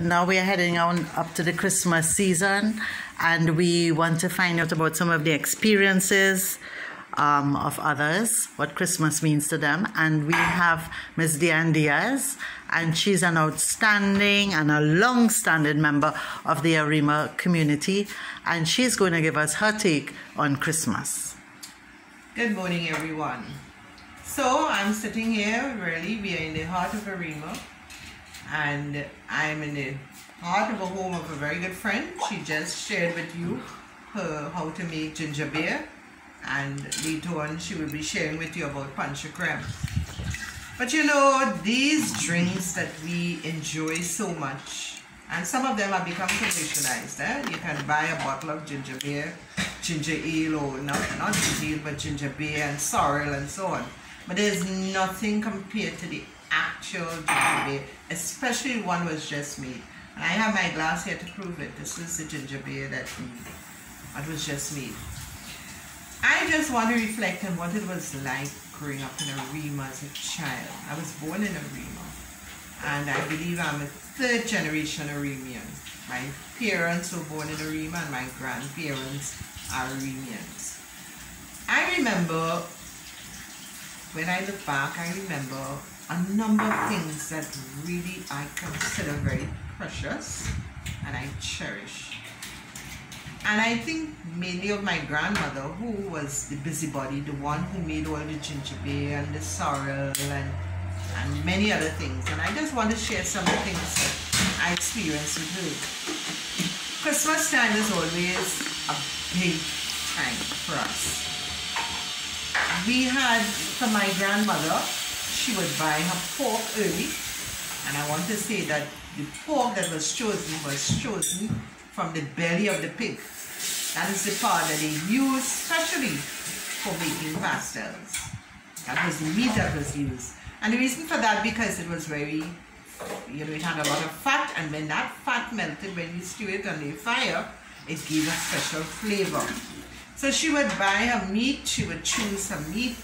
now we are heading on up to the Christmas season, and we want to find out about some of the experiences of others, what Christmas means to them. And we have Ms. Diane Diaz, and she's an outstanding and a long-standing member of the Arima community, and she's going to give us her take on Christmas. Good morning, everyone. So I'm sitting here, really, we are in the heart of Arima, and I'm in the heart of a home of a very good friend. She just shared with you how to make ginger beer, and later on she will be sharing with you about pancha creme. But you know, these drinks that we enjoy so much, and some of them have become commercialized. You can buy a bottle of ginger beer, ginger ale, or not ginger ale, but ginger beer and sorrel and so on. But there's nothing compared to the actual ginger beer, especially one was just made. And I have my glass here to prove it. This is the ginger beer that was just made. I just want to reflect on what it was like growing up in Arima as a child. I was born in Arima, and I believe I'm a third generation Arimian. My parents were born in Arima, and my grandparents are Arimians. I remember, when I look back, I remember a number of things that really I consider very precious and I cherish. And I think mainly of my grandmother, who was the busybody, the one who made all the ginger beer and the sorrel and many other things. And I just want to share some of the things that I experienced with her. Christmas time is always a big time for us. We had, for my grandmother, she would buy her pork early, and I want to say that the pork that was chosen from the belly of the pig. That is the part that they use specially for making pastels. That was the meat that was used. And the reason for that, because it was very, it had a lot of fat, and when that fat melted, when you stew it on the fire, it gave a special flavor. So she would buy her meat, she would choose her meat,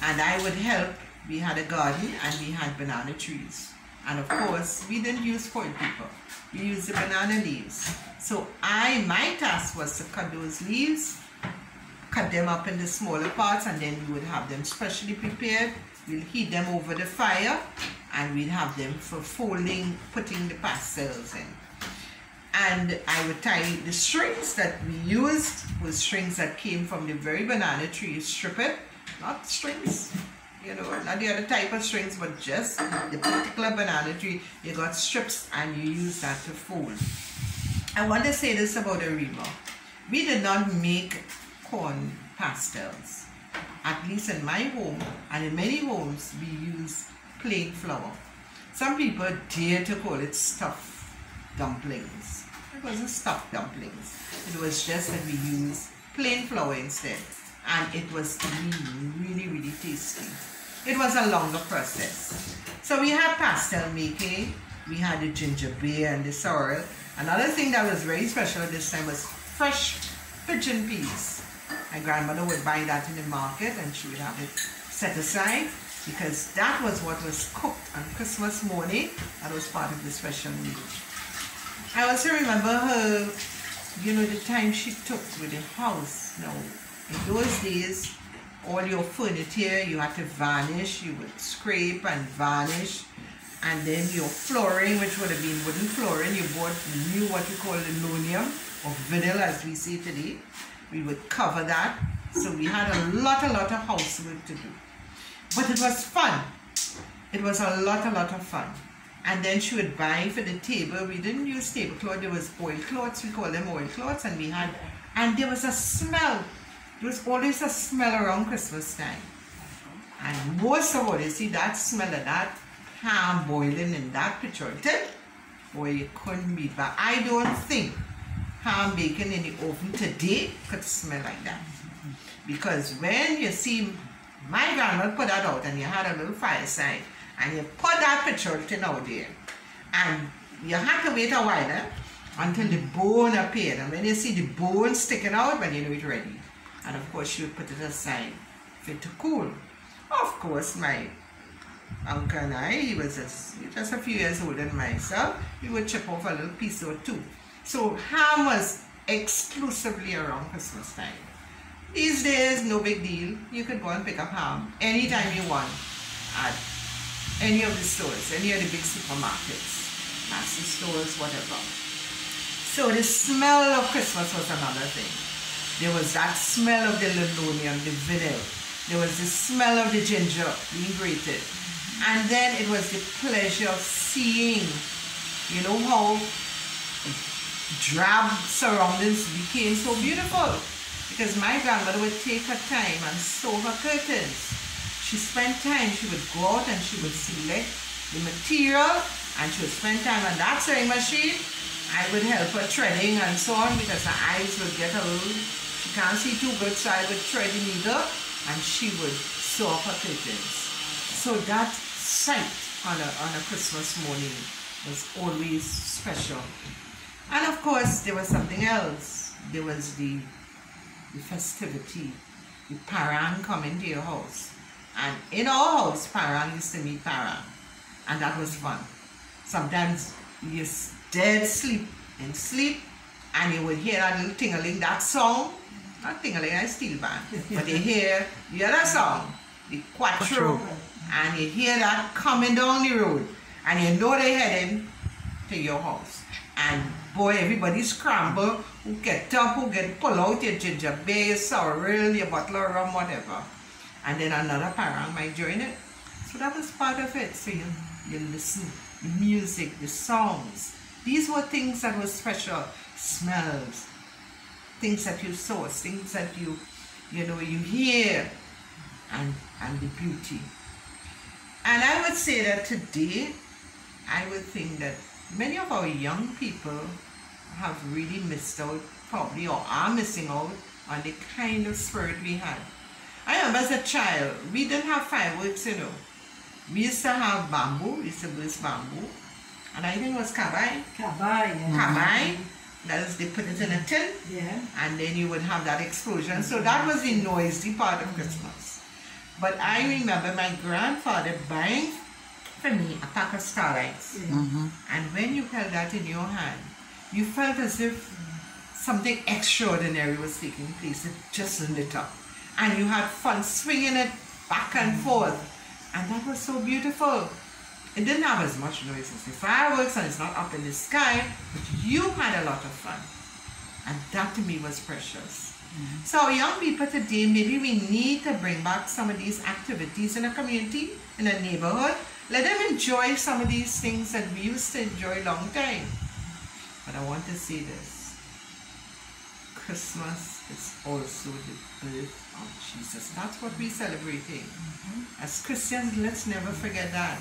and I would help. We had a garden and we had banana trees. And of course, we didn't use foil paper. We used the banana leaves. So my task was to cut those leaves, cut them up into smaller parts, and then we would have them specially prepared. We'll heat them over the fire, and we'd have them for folding, putting the pastels in. And I would tie the strings that we used was strings that came from the very banana tree. You strip it, not strings, not the other type of strings, but just the particular banana tree. You got strips and you use that to fold. I want to say this about Arima. We did not make corn pastels. At least in my home and in many homes, we use plain flour. Some people dare to call it stuffed dumplings. It wasn't stuffed dumplings. It was just that we used plain flour instead. And it was really, really tasty. It was a longer process. So we had pastel making, we had the ginger beer and the sorrel. Another thing that was very special at this time was fresh pigeon peas. My grandmother would buy that in the market, and she would have it set aside, because that was what was cooked on Christmas morning. That was part of the special meal. I also remember her, the time she took with the house. Now, in those days, all your furniture, you had to varnish. You would scrape and varnish. And then your flooring, which would have been wooden flooring, you bought new what we call linoleum, or vinyl as we say today. We would cover that. So we had a lot of housework to do. But it was fun. It was a lot of fun. And then she would buy for the table. We didn't use tablecloth. There was oilcloths. We call them oilcloths. And there was a smell. There was always a smell around Christmas time. And most of all, you see that smell of that ham boiling in that picture. Boy, you couldn't beat that. I don't think ham bacon in the oven today could smell like that. Because when you see my grandmother put that out, and you had a little fireside, and you put that picture out there, and you had to wait a while until the bone appeared. And when you see the bone sticking out, when you know it's ready. And of course, you would put it aside for it to cool. Of course, my uncle and I, he was just a few years older than myself, we would chip off a little piece or two. So ham was exclusively around Christmas time. These days, no big deal. You could go and pick up ham anytime you want at any of the stores, any of the big supermarkets, master stores, whatever. So the smell of Christmas was another thing. There was that smell of the linoleum, the vinyl. There was the smell of the ginger being grated. And then it was the pleasure of seeing, you know, how drab surroundings became so beautiful. Because my grandmother would take her time and sew her curtains. She spent time, she would go out and she would select the material and she would spend time on that sewing machine. I would help her threading and so on because her eyes would get a little, she can't see too good, so I would thread the needle and she would sew up her curtains. So that sight on a Christmas morning was always special. And of course there was something else. There was the festivity, the parang coming to your house. And in our house, parang used to meet parang. And that was fun. Sometimes you dead sleep and you would hear that little tingling, that song. Not tingling, I steel band. But you hear the other song, the quattro. And you hear that coming down the road. And you know they're heading to your house. And boy, everybody scramble, who get up, who get pull out your ginger beer, your sorrel, your bottle of rum, whatever. And then another parang might join it. So that was part of it. So you listen, the music, the songs. These were things that were special. Smells, things that you saw, things that you hear, and the beauty. And I would say that today, I would think that many of our young people have really missed out, probably, or are missing out on the kind of spirit we had. I remember as a child, we didn't have fireworks, you know. We used to have bamboo, we used to burst bamboo. And I think it was kabay. Kabay, yeah. Kabay. That is, they put it in a tin. Yeah. And then you would have that explosion. So that was the noisy part of Christmas. But I remember my grandfather buying for me a pack of starlights. Yeah. And when you held that in your hand, you felt as if something extraordinary was taking place. It just lit up. And you had fun swinging it back and forth. And that was so beautiful. It didn't have as much noise as the fireworks and it's not up in the sky, but you had a lot of fun. And that to me was precious. So young people today, maybe we need to bring back some of these activities in a community, in a neighborhood. Let them enjoy some of these things that we used to enjoy a long time. But I want to say this. Christmas is also the birth of Jesus. That's what we're celebrating. As Christians, let's never forget that.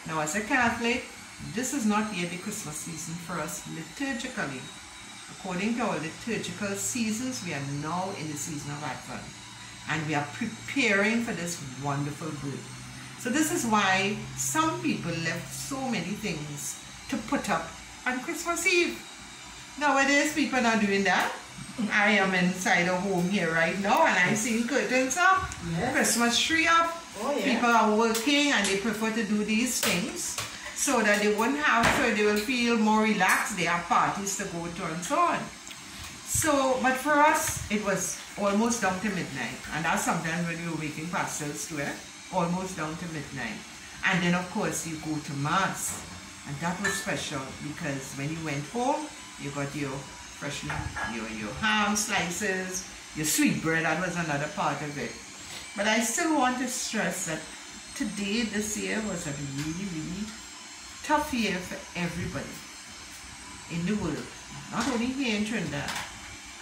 Now, as a Catholic, this is not yet the Christmas season for us liturgically. According to our liturgical seasons, we are now in the season of Advent. And we are preparing for this wonderful birth. So this is why some people left so many things to put up on Christmas Eve. Nowadays, people are not doing that. I am inside a home here right now and I'm seeing curtains up, Christmas tree up. Oh, yeah. People are working and they prefer to do these things so that they won't have to, they will feel more relaxed. They have parties to go to and so on. So, but for us, it was almost down to midnight. And that's sometimes when we were making pastels too, almost down to midnight. And then of course you go to Mass. And that was special because when you went home, you got your freshly, your ham slices, your sweet bread, that was another part of it. But I still want to stress that today, this year, was a really, really tough year for everybody in the world, not only here in Trinidad.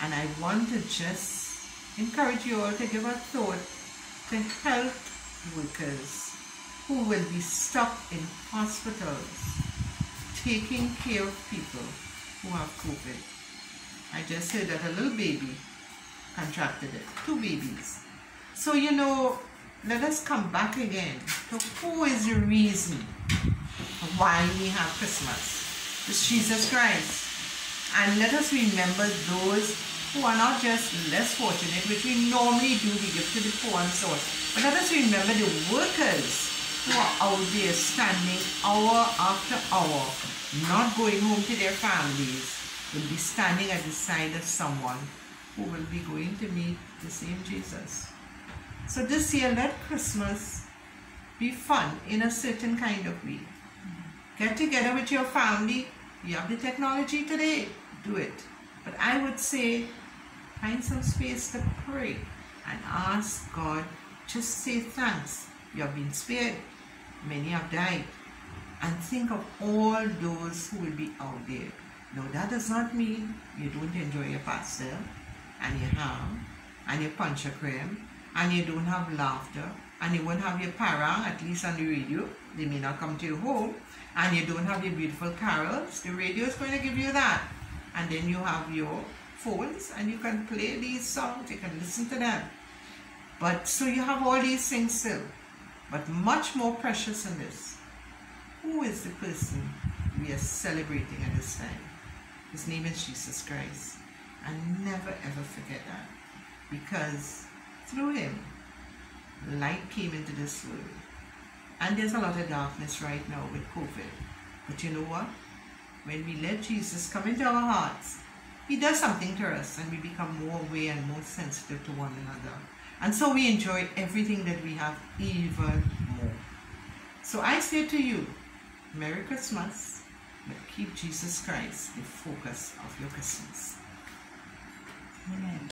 And I want to just encourage you all to give a thought to health workers who will be stuck in hospitals, taking care of people who have COVID. I just heard that a little baby contracted it, 2 babies. So, you know, let us come back again to who is the reason why we have Christmas. It's Jesus Christ. And let us remember those who are not just less fortunate, which we normally do, we give to the poor and so on. But let us remember the workers who are out there standing hour after hour, not going home to their families, will be standing at the side of someone who will be going to meet the same Jesus. So this year, let Christmas be fun in a certain kind of way. Get together with your family. You have the technology today, do it. But I would say, find some space to pray and ask God, just say thanks. You have been spared. Many have died. And think of all those who will be out there. Now that does not mean you don't enjoy your pastelle and your ham and your punch cream and you don't have laughter and you won't have your parang, at least on the radio. They may not come to your home. And you don't have your beautiful carols. The radio is going to give you that. And then you have your phones and you can play these songs. You can listen to them. But so you have all these things still. But much more precious than this. Who is the person we are celebrating at this time? His name is Jesus Christ. And never ever forget that. Because through him, light came into this world. And there's a lot of darkness right now with COVID. But you know what? When we let Jesus come into our hearts, he does something to us and we become more aware and more sensitive to one another. And so we enjoy everything that we have even more. So I say to you, Merry Christmas, but keep Jesus Christ the focus of your Christmas. Amen.